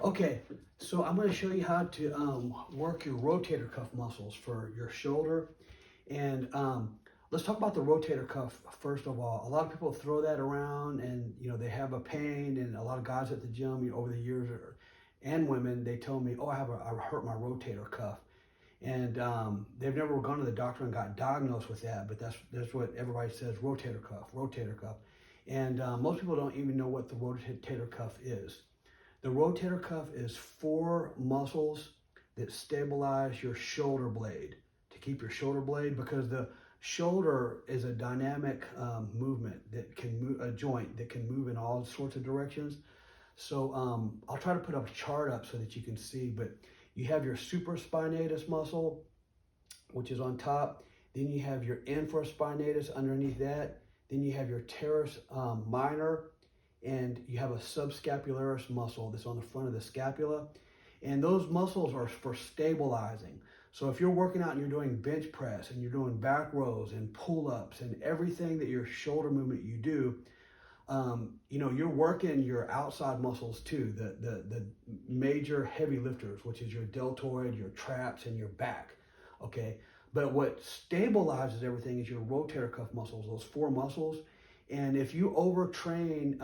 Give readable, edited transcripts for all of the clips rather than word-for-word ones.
Okay, so I'm going to show you how to work your rotator cuff muscles for your shoulder. And let's talk about the rotator cuff first of all. A lot of people throw that around and, they have a pain, and a lot of guys at the gym, over the years, and women, they tell me, oh, I hurt my rotator cuff. And they've never gone to the doctor and got diagnosed with that, but that's what everybody says, rotator cuff, rotator cuff. And most people don't even know what the rotator cuff is. The rotator cuff is 4 muscles that stabilize your shoulder blade, to keep your shoulder blade, because the shoulder is a dynamic movement that can move, a joint that can move in all sorts of directions. So I'll try to put a chart up so that you can see, but you have your supraspinatus muscle, which is on top. Then you have your infraspinatus underneath that. Then you have your teres minor, and you have a subscapularis muscle that's on the front of the scapula. And those muscles are for stabilizing. So if you're working out and you're doing bench press and you're doing back rows and pull-ups and everything that your shoulder movement you do, you're working your outside muscles too, the major heavy lifters, which is your deltoid, your traps, and your back, okay? But what stabilizes everything is your rotator cuff muscles, those 4 muscles. And if you overtrain,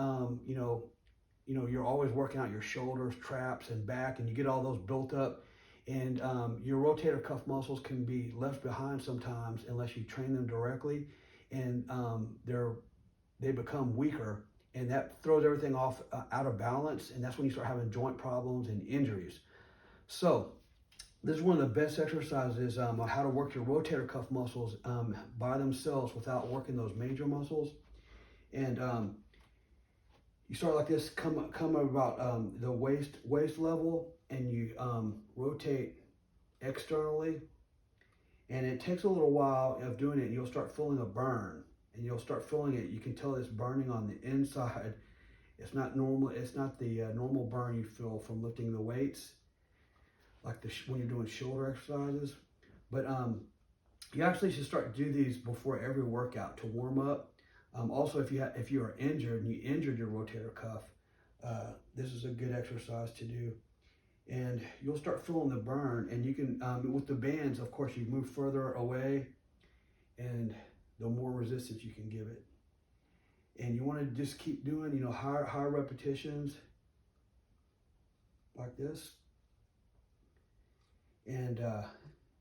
you're always working out your shoulders, traps, and back, and you get all those built up, and your rotator cuff muscles can be left behind sometimes unless you train them directly, and they become weaker, and that throws everything off out of balance, and that's when you start having joint problems and injuries. So this is one of the best exercises on how to work your rotator cuff muscles by themselves without working those major muscles. And you start like this, come about the waist level, and you rotate externally. And it takes a little while of doing it, and you'll start feeling a burn. And you'll start feeling it. You can tell it's burning on the inside. It's not normal. It's not the normal burn you feel from lifting the weights, like when you're doing shoulder exercises. But you actually should start to do these before every workout to warm up. Also, if you are injured and you injured your rotator cuff, this is a good exercise to do. And you'll start feeling the burn. And you can, with the bands, of course, you move further away, and the more resistance you can give it. And you want to just keep doing, higher repetitions like this. And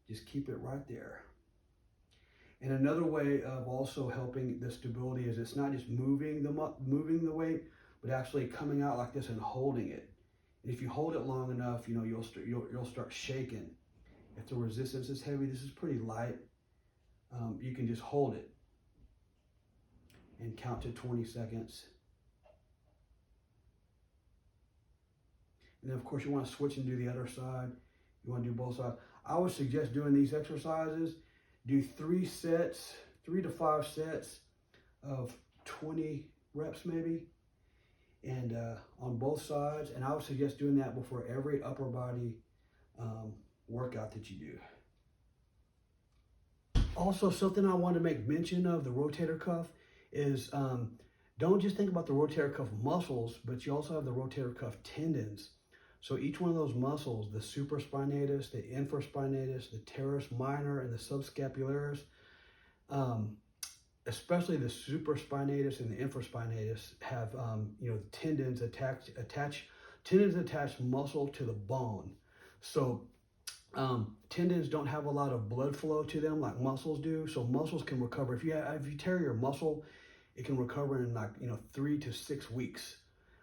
just keep it right there. And another way of also helping the stability is it's not just moving the weight, but actually coming out like this and holding it. And if you hold it long enough, you'll start shaking. If the resistance is heavy, this is pretty light. You can just hold it and count to 20 seconds. And then, of course, you want to switch and do the other side. You want to do both sides. I would suggest doing these exercises. Do 3 to 5 sets of 20 reps maybe, and on both sides. And I would suggest doing that before every upper body workout that you do. Also, something I want to make mention of the rotator cuff is don't just think about the rotator cuff muscles, but you also have the rotator cuff tendons. So each one of those muscles, the supraspinatus, the infraspinatus, the teres minor, and the subscapularis, especially the supraspinatus and the infraspinatus, have tendons attach muscle to the bone. So tendons don't have a lot of blood flow to them like muscles do. So muscles can recover. If you tear your muscle, it can recover in 3 to 6 weeks.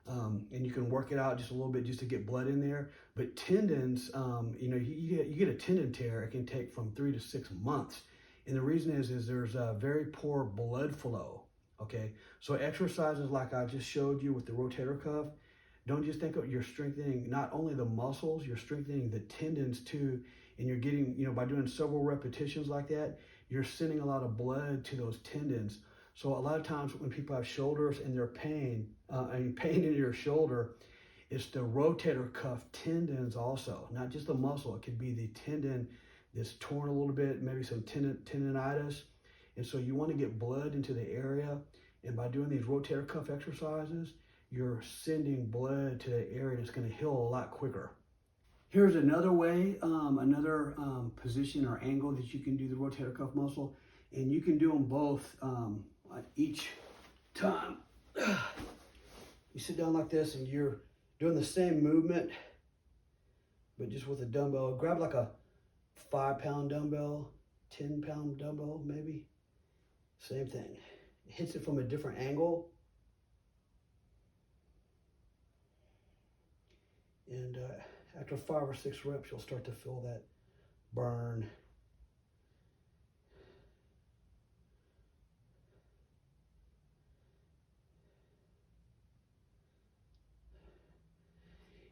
And you can work it out just a little bit just to get blood in there. But tendons, you get a tendon tear, it can take from 3 to 6 months. And the reason is there's a very poor blood flow, okay? So exercises like I just showed you with the rotator cuff, don't just think of you're strengthening not only the muscles, you're strengthening the tendons too. And you're getting, by doing several repetitions like that, you're sending a lot of blood to those tendons. So a lot of times when people have shoulders and they're pain in your shoulder, it's the rotator cuff tendons also, not just the muscle. It could be the tendon that's torn a little bit, maybe some tendonitis. And so you want to get blood into the area. And by doing these rotator cuff exercises, you're sending blood to the area that's going to heal a lot quicker. Here's another way, another position or angle that you can do the rotator cuff muscle, and you can do them both each time. You sit down like this and you're doing the same movement, but just with a dumbbell. Grab like a 5-pound dumbbell, 10-pound dumbbell maybe. Same thing. It hits it from a different angle. And after 5 or 6 reps, you'll start to feel that burn.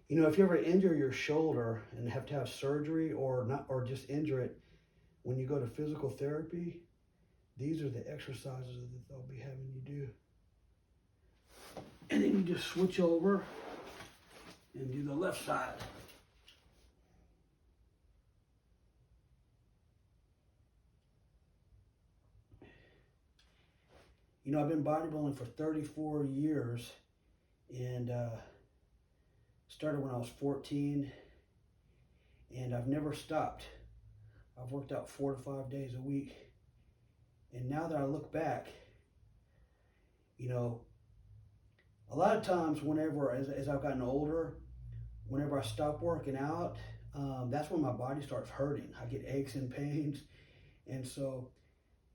You know, if you ever injure your shoulder and have to have surgery or not, or just injure it, when you go to physical therapy, these are the exercises that they'll be having you do. And then you just switch over and do the left side. You know, I've been bodybuilding for 34 years, and started when I was 14, and I've never stopped. I've worked out 4 to 5 days a week. And now that I look back, you know, a lot of times whenever, as I've gotten older, whenever I stop working out, that's when my body starts hurting. I get aches and pains. And so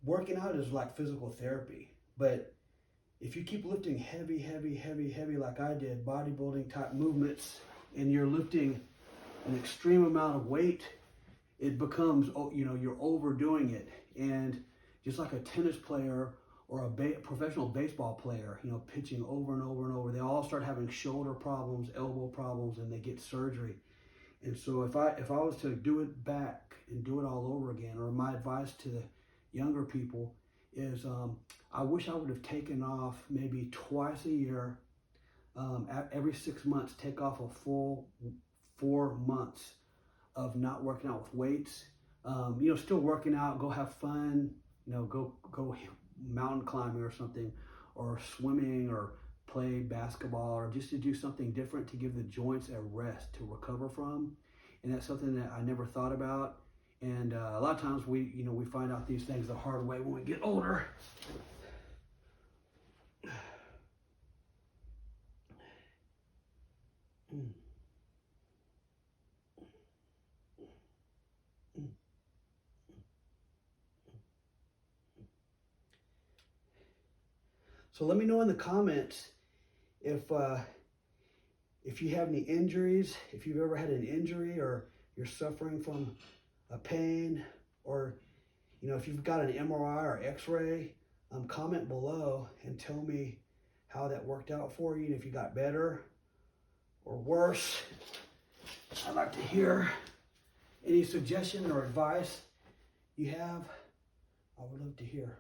working out is like physical therapy. But if you keep lifting heavy, heavy, heavy, heavy like I did, bodybuilding type movements, and you're lifting an extreme amount of weight, it becomes, you know, you're overdoing it. And just like a tennis player or a professional baseball player, you know, pitching over and over and over, they all start having shoulder problems, elbow problems, and they get surgery. And so if I was to do it back and do it all over again, or my advice to the younger people is, I wish I would have taken off maybe twice a year, every 6 months, take off a full 4 months of not working out with weights. You know, still working out, go have fun, you know, go mountain climbing or something, or swimming, or play basketball, or just to do something different to give the joints a rest to recover from. And that's something that I never thought about. And a lot of times we find out these things the hard way when we get older. So let me know in the comments if you have any injuries, if you've ever had an injury, or you're suffering from a pain, or you know, if you've got an MRI or X-ray, comment below and tell me how that worked out for you, and if you got better or worse. I'd like to hear any suggestion or advice you have. I would love to hear.